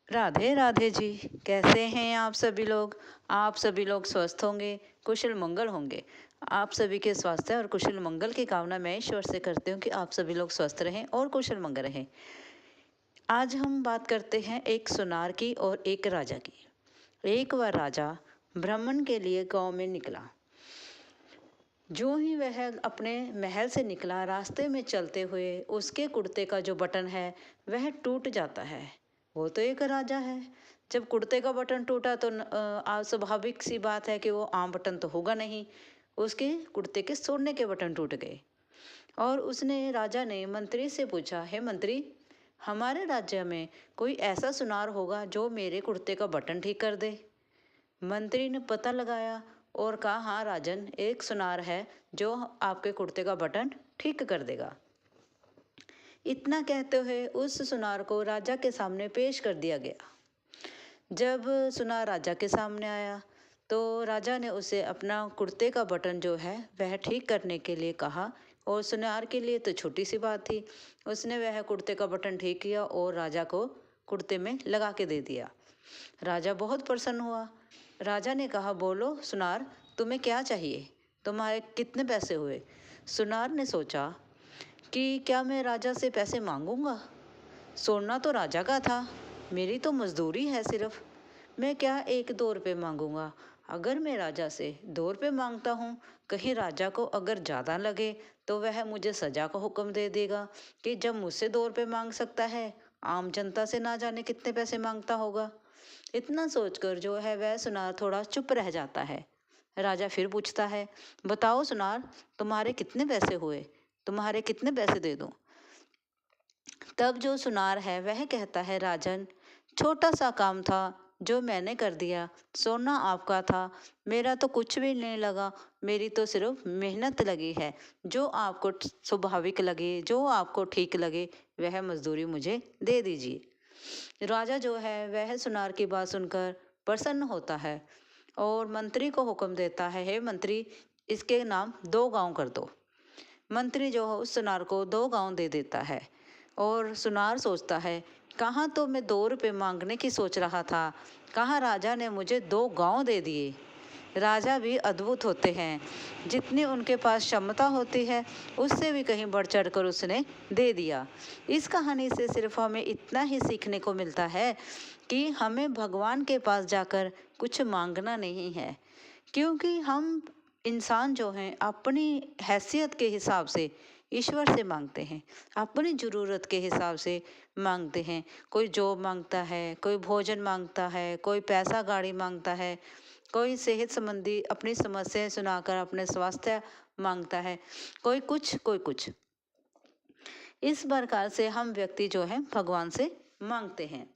राधे राधे जी। कैसे हैं आप सभी लोग? आप सभी लोग स्वस्थ होंगे, कुशल मंगल होंगे। आप सभी के स्वास्थ्य और कुशल मंगल की कामना मैं ईश्वर से करती हूँ कि आप सभी लोग स्वस्थ रहें और कुशल मंगल रहें। आज हम बात करते हैं एक सुनार की और एक राजा की। एक बार राजा भ्रमण के लिए गांव में निकला। जो ही वह अपने महल से निकला, रास्ते में चलते हुए उसके कुर्ते का जो बटन है वह टूट जाता है। वो तो एक राजा है। जब कुर्ते का बटन टूटा तो स्वाभाविक सी बात है कि वो आम बटन तो होगा नहीं। उसके कुर्ते के सोने के बटन टूट गए और उसने राजा ने मंत्री से पूछा, हे मंत्री, हमारे राज्य में कोई ऐसा सुनार होगा जो मेरे कुर्ते का बटन ठीक कर दे? मंत्री ने पता लगाया और कहा, हाँ राजन, एक सुनार है जो आपके कुर्ते का बटन ठीक कर देगा। इतना कहते हुए उस सुनार को राजा के सामने पेश कर दिया गया। जब सुनार राजा के सामने आया तो राजा ने उसे अपना कुर्ते का बटन जो है वह ठीक करने के लिए कहा। और सुनार के लिए तो छोटी सी बात थी। उसने वह कुर्ते का बटन ठीक किया और राजा को कुर्ते में लगा के दे दिया। राजा बहुत प्रसन्न हुआ। राजा ने कहा, बोलो सुनार, तुम्हें क्या चाहिए? तुम्हारे कितने पैसे हुए? सुनार ने सोचा कि क्या मैं राजा से पैसे मांगूंगा? सोना तो राजा का था, मेरी तो मजदूरी है सिर्फ। मैं क्या 1-2 रुपए मांगूंगा? अगर मैं राजा से 2 रुपए मांगता हूँ, कहीं राजा को अगर ज़्यादा लगे तो वह मुझे सजा का हुक्म दे देगा कि जब मुझसे 2 रुपए मांग सकता है, आम जनता से ना जाने कितने पैसे मांगता होगा। इतना सोचकर जो है वह सुनार थोड़ा चुप रह जाता है। राजा फिर पूछता है, बताओ सुनार, तुम्हारे कितने पैसे हुए? तुम्हारे कितने पैसे दे दूं? तब जो सुनार है वह कहता है, राजन, छोटा सा काम था जो मैंने कर दिया। सोना आपका था, मेरा तो कुछ भी नहीं लगा। मेरी तो सिर्फ मेहनत लगी है। जो आपको स्वाभाविक लगे, जो आपको ठीक लगे, वह मजदूरी मुझे दे दीजिए। राजा जो है वह सुनार की बात सुनकर प्रसन्न होता है और मंत्री को हुक्म देता है, हे मंत्री, इसके नाम 2 गांव कर दो। मंत्री जो है उस सुनार को 2 गांव दे देता है और सुनार सोचता है, कहाँ तो मैं 2 रुपए मांगने की सोच रहा था, कहाँ राजा ने मुझे 2 गांव दे दिए। राजा भी अद्भुत होते हैं। जितनी उनके पास क्षमता होती है उससे भी कहीं बढ़ चढ़ कर उसने दे दिया। इस कहानी से सिर्फ हमें इतना ही सीखने को मिलता है कि हमें भगवान के पास जाकर कुछ मांगना नहीं है, क्योंकि हम इंसान जो हैं अपनी हैसियत के हिसाब से ईश्वर से मांगते हैं, अपनी ज़रूरत के हिसाब से मांगते हैं। कोई जॉब मांगता है, कोई भोजन मांगता है, कोई पैसा गाड़ी मांगता है, कोई सेहत संबंधी अपनी समस्याएं सुनाकर अपने स्वास्थ्य मांगता है, कोई कुछ कोई कुछ। इस प्रकार से हम व्यक्ति जो है भगवान से मांगते हैं।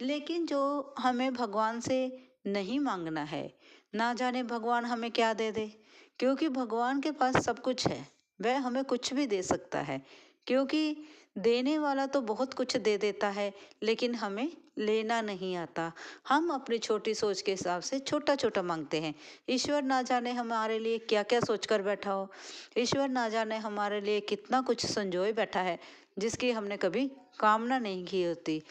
लेकिन जो हमें भगवान से नहीं मांगना है, ना जाने भगवान हमें क्या दे दे, क्योंकि भगवान के पास सब कुछ है। वह हमें कुछ भी दे सकता है, क्योंकि देने वाला तो बहुत कुछ दे देता है, लेकिन हमें लेना नहीं आता। हम अपनी छोटी सोच के हिसाब से छोटा छोटा मांगते हैं। ईश्वर ना जाने हमारे लिए क्या क्या सोच कर बैठा हो। ईश्वर ना जाने हमारे लिए कितना कुछ संजोए बैठा है जिसकी हमने कभी कामना नहीं की होती।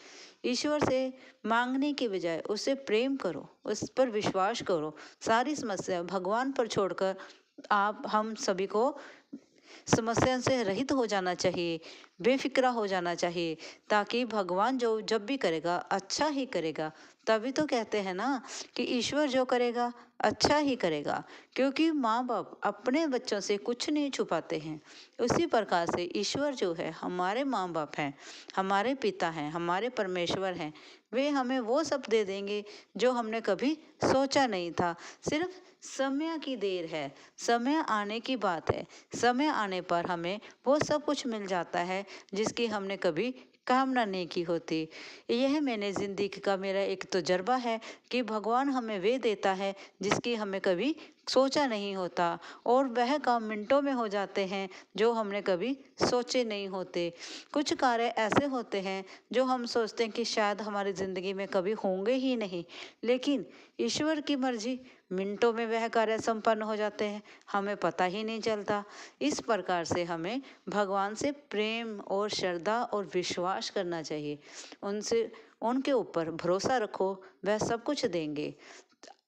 ईश्वर से मांगने की बजाय उससे प्रेम करो, उस पर विश्वास करो। सारी समस्या भगवान पर छोड़कर आप हम सभी को समस्या से रहित हो जाना चाहिए, बेफिक्रा हो जाना चाहिए, ताकि भगवान जो जब भी करेगा अच्छा ही करेगा। तभी तो कहते हैं ना कि ईश्वर जो करेगा अच्छा ही करेगा, क्योंकि माँ बाप अपने बच्चों से कुछ नहीं छुपाते हैं। उसी प्रकार से ईश्वर जो है हमारे माँ बाप हैं, हमारे पिता हैं, हमारे परमेश्वर हैं। वे हमें वो सब दे देंगे जो हमने कभी सोचा नहीं था। सिर्फ समय की देर है, समय आने की बात है। समय आने पर हमें वो सब कुछ मिल जाता है जिसकी हमने कभी कामना नहीं की होती। यह मैंने ज़िंदगी का मेरा एक तजुर्बा है कि भगवान हमें वे देता है जिसकी हमें कभी सोचा नहीं होता और वह काम मिनटों में हो जाते हैं जो हमने कभी सोचे नहीं होते। कुछ कार्य ऐसे होते हैं जो हम सोचते हैं कि शायद हमारी ज़िंदगी में कभी होंगे ही नहीं, लेकिन ईश्वर की मर्जी, मिनटों में वह कार्य संपन्न हो जाते हैं, हमें पता ही नहीं चलता। इस प्रकार से हमें भगवान से प्रेम और श्रद्धा और विश्वास करना चाहिए। उनसे उनके ऊपर भरोसा रखो, वह सब कुछ देंगे।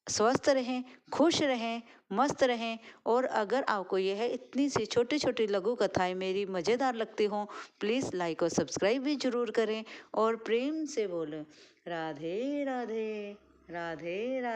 स्वस्थ रहें, खुश रहें, मस्त रहें। और अगर आपको यह इतनी सी छोटी छोटी लघु कथाएं मेरी मज़ेदार लगती हों, प्लीज़ लाइक और सब्सक्राइब भी ज़रूर करें और प्रेम से बोलें राधे राधे, राधे राधे।